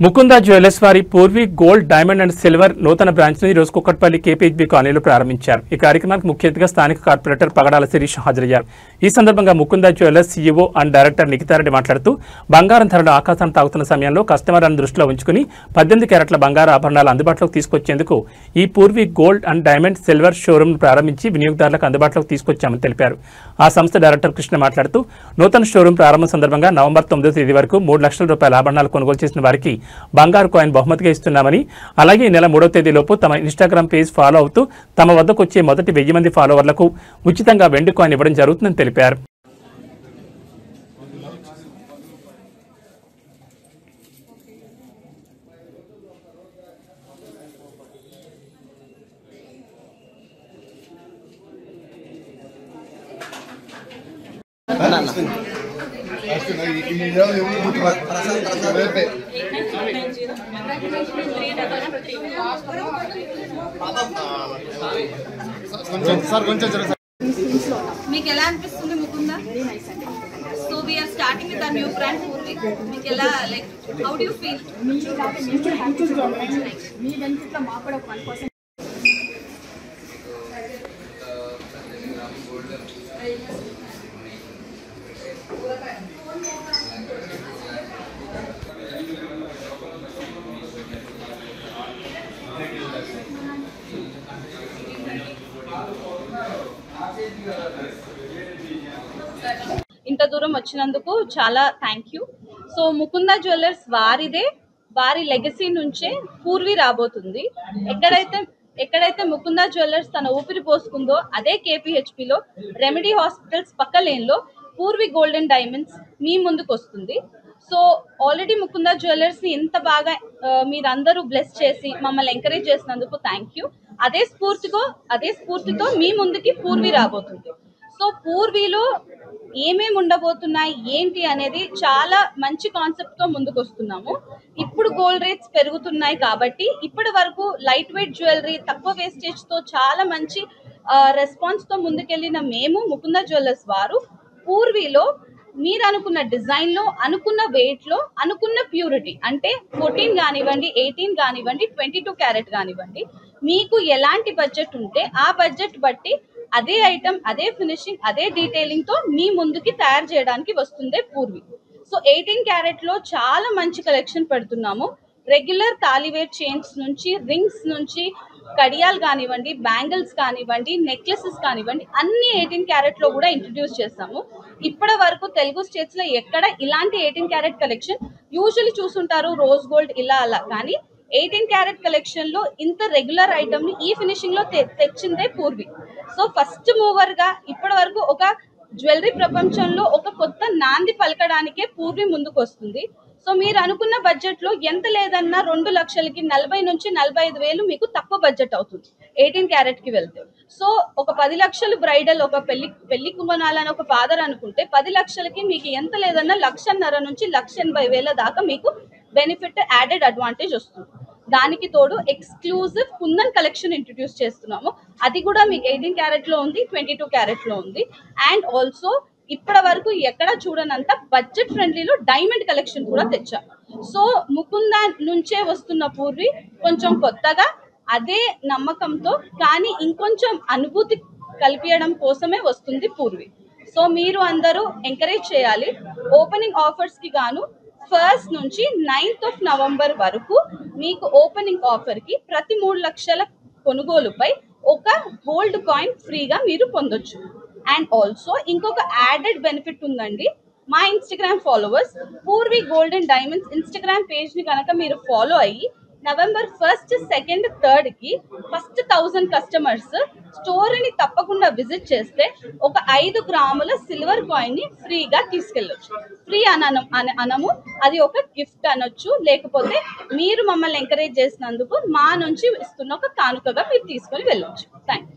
Mukunda jewellers వారి Purvi gold diamond and silver నూతన branch ని రోజు కుక్కట్పల్లి కేపీహెచ్బీ కాలనీలో ప్రారంభించారు. ఈ కార్యక్రమానికి ముఖ్య అతిథిగా స్థానిక కార్పొరేటర్ పగడాల శిరీష్ హాజరయ్యారు. ఈ సందర్భంగా Mukunda jewellers CEO and director Nikitha Reddy మాట్లాడుతూ బంగారం ధరలు ఆకాశాన్ని తాగుతున్న సమయంలో కస్టమర్లను దృష్టిలో ఉంచుకుని 18 క్యారెట్ల బంగారు ఆభరణాలు అందుబాటులోకి తీసుకొచ్చేందుకు ఈ Purvi gold and diamond silver showroom ప్రారంభించి వినియోగదారులకు అందుబాటులోకి తీసుకొచ్చామని తెలిపారు. ఆ సంస్థ డైరెక్టర్ కృష్ణ మాట్లాడుతూ నూతన షోరూమ్ ప్రారంభం సందర్భంగా నవంబర్ 9వ తేదీ వరకు 3 లక్షల రూపాయల ఆభరణాలు కొనుగోలు చేసిన వారికి బంగారు కాయిన్ బహుమతిగా ఇస్తున్నామని, అలాగే ఈ నెల 3వ తేదీలోపు తమ ఇన్స్టాగ్రామ్ పేజ్ ఫాలో అవుతూ తమ వద్దకు వచ్చే మొదటి 1000 మంది ఫాలోవర్లకు ఉచితంగా వెండి కాయిన్ ఇవ్వడం జరుగుతుందని తెలిపారు. మీకు ఎలా అనిపిస్తుంది ముకుందా? So we are starting with our new brand Purvi. మీకు ఎలా, like how do you feel? మీ బెనిఫిట్ లో మాకు కూడా 1% ఇంత దూరం వచ్చినందుకు చాలా thank you. So Mukunda jewellers వారి లెగసీ నుంచే పూర్వీ రాబోతుంది. ఎక్కడైతే ముకుంద జ్యువెలర్స్ తన ఊపిరి పోసుకుందో అదే కేపీహెచ్పీలో రెమెడీ హాస్పిటల్స్ పక్క లేన్లో పూర్వీ గోల్డెన్ డైమండ్స్ మీ ముందుకు వస్తుంది. సో ఆల్రెడీ ముకుంద జ్యువెలర్స్ని ఇంత బాగా మీరందరూ బ్లెస్ చేసి మమ్మల్ని ఎంకరేజ్ చేసినందుకు థ్యాంక్ యూ. అదే స్ఫూర్తితో మీ ముందుకి పూర్వీ రాబోతుంది. సో పూర్వీలో ఏమేమి ఉండబోతున్నాయి ఏంటి అనేది చాలా మంచి కాన్సెప్ట్తో ముందుకు వస్తున్నాము. ఇప్పుడు గోల్డ్ రేట్స్ పెరుగుతున్నాయి కాబట్టి ఇప్పటి వరకు లైట్ వెయిట్ జ్యువెలరీ తక్కువ వేస్టేజ్తో చాలా మంచి రెస్పాన్స్తో ముందుకెళ్ళిన మేము ముకుంద జ్యువెలర్స్ వారు పూర్వీలో మీరు అనుకున్న డిజైన్లో, అనుకున్న వెయిట్లో, అనుకున్న ప్యూరిటీ అంటే 14 కానివ్వండి, 18 కానివ్వండి, 22 క్యారెట్ కానివ్వండి, మీకు ఎలాంటి బడ్జెట్ ఉంటే ఆ బడ్జెట్ బట్టి అదే ఐటమ్, అదే ఫినిషింగ్, అదే డీటెయిలింగ్తో మీ ముందుకి తయారు చేయడానికి వస్తుందే పూర్వీ. సో 18 క్యారెట్లో చాలా మంచి కలెక్షన్ పెడుతున్నాము. రెగ్యులర్ తాలివేట్ చైన్స్ నుంచి, రింగ్స్ నుంచి, కడియాలు కానివ్వండి, బ్యాంగిల్స్ కానివ్వండి, నెక్లెసెస్ కానివ్వండి, అన్ని 18 క్యారెట్లో కూడా ఇంట్రడ్యూస్ చేస్తాము. ఇప్పటి వరకు తెలుగు స్టేట్స్లో ఎక్కడ ఇలాంటి 18 క్యారెట్ కలెక్షన్ యూజువల్లీ చూసుంటారు, రోజ్ గోల్డ్ ఇలా అలా, కానీ 18 క్యారెట్ కలెక్షన్లో ఇంత రెగ్యులర్ ఐటమ్ని ఈ ఫినిషింగ్లో తెచ్చిందే పూర్వీ. సో ఫస్ట్ మూవర్గా ఇప్పటి వరకు ఒక జ్యువెలరీ ప్రపంచంలో ఒక కొత్త నాంది పలకడానికే పూర్వీ ముందుకు వస్తుంది. సో మీరు అనుకున్న బడ్జెట్లో ఎంత లేదన్నా 2 లక్షలకి 40 నుంచి 45 వేలు మీకు తక్కువ బడ్జెట్ అవుతుంది 18 క్యారెట్కి వెళ్తే. సో ఒక 10 లక్షలు బ్రైడల్, ఒక పెళ్లి కొనాలని ఒక ఫాదర్ అనుకుంటే 10 లక్షలకి మీకు ఎంత లేదన్నా 1,50,000 నుంచి 1,80,000 దాకా మీకు బెనిఫిట్, యాడెడ్ అడ్వాంటేజ్ వస్తుంది. దానికి తోడు ఎక్స్క్లూజివ్ కుందన్ కలెక్షన్ ఇంట్రడ్యూస్ చేస్తున్నాము. అది కూడా మీకు 18 క్యారెట్లో ఉంది, 22 క్యారెట్లో ఉంది. అండ్ ఆల్సో ఇప్పటి వరకు ఎక్కడ చూడనంత బడ్జెట్ ఫ్రెండ్లీలో డైమండ్ కలెక్షన్ కూడా తెచ్చాం. సో ముకుంద నుంచే వస్తున్న పూర్వీ కొంచెం కొత్తగా, అదే నమ్మకంతో, కానీ ఇంకొంచెం అనుభూతి కల్పించడం కోసమే వస్తుంది పూర్వీ. సో మీరు అందరూ ఎంకరేజ్ చేయాలి. ఓపెనింగ్ ఆఫర్స్కి గాను 1st నుంచి 9th నవంబర్ వరకు మీకు ఓపెనింగ్ ఆఫర్కి ప్రతి 3 లక్షల కొనుగోలుపై ఒక గోల్డ్ కాయిన్ ఫ్రీగా మీరు పొందొచ్చు. అండ్ ఆల్సో ఇంకొక యాడెడ్ బెనిఫిట్ ఉందండి. మా Instagram followers Purvi golden diamonds Instagram పేజ్ని కనుక మీరు ఫాలో అయ్యి నవంబర్ 1st, 2nd, 3rdకి ఫస్ట్ 1000 కస్టమర్స్ స్టోర్ని తప్పకుండా విజిట్ చేస్తే ఒక 5 గ్రాముల సిల్వర్ కాయిన్ని ఫ్రీగా తీసుకెళ్ళొచ్చు. ఫ్రీ అనము, అది ఒక గిఫ్ట్ అనొచ్చు, లేకపోతే మీరు మమ్మల్ని ఎంకరేజ్ చేసినందుకు మా నుంచి ఇస్తున్న ఒక కానుకగా మీరు తీసుకొని వెళ్ళొచ్చు. Thank you.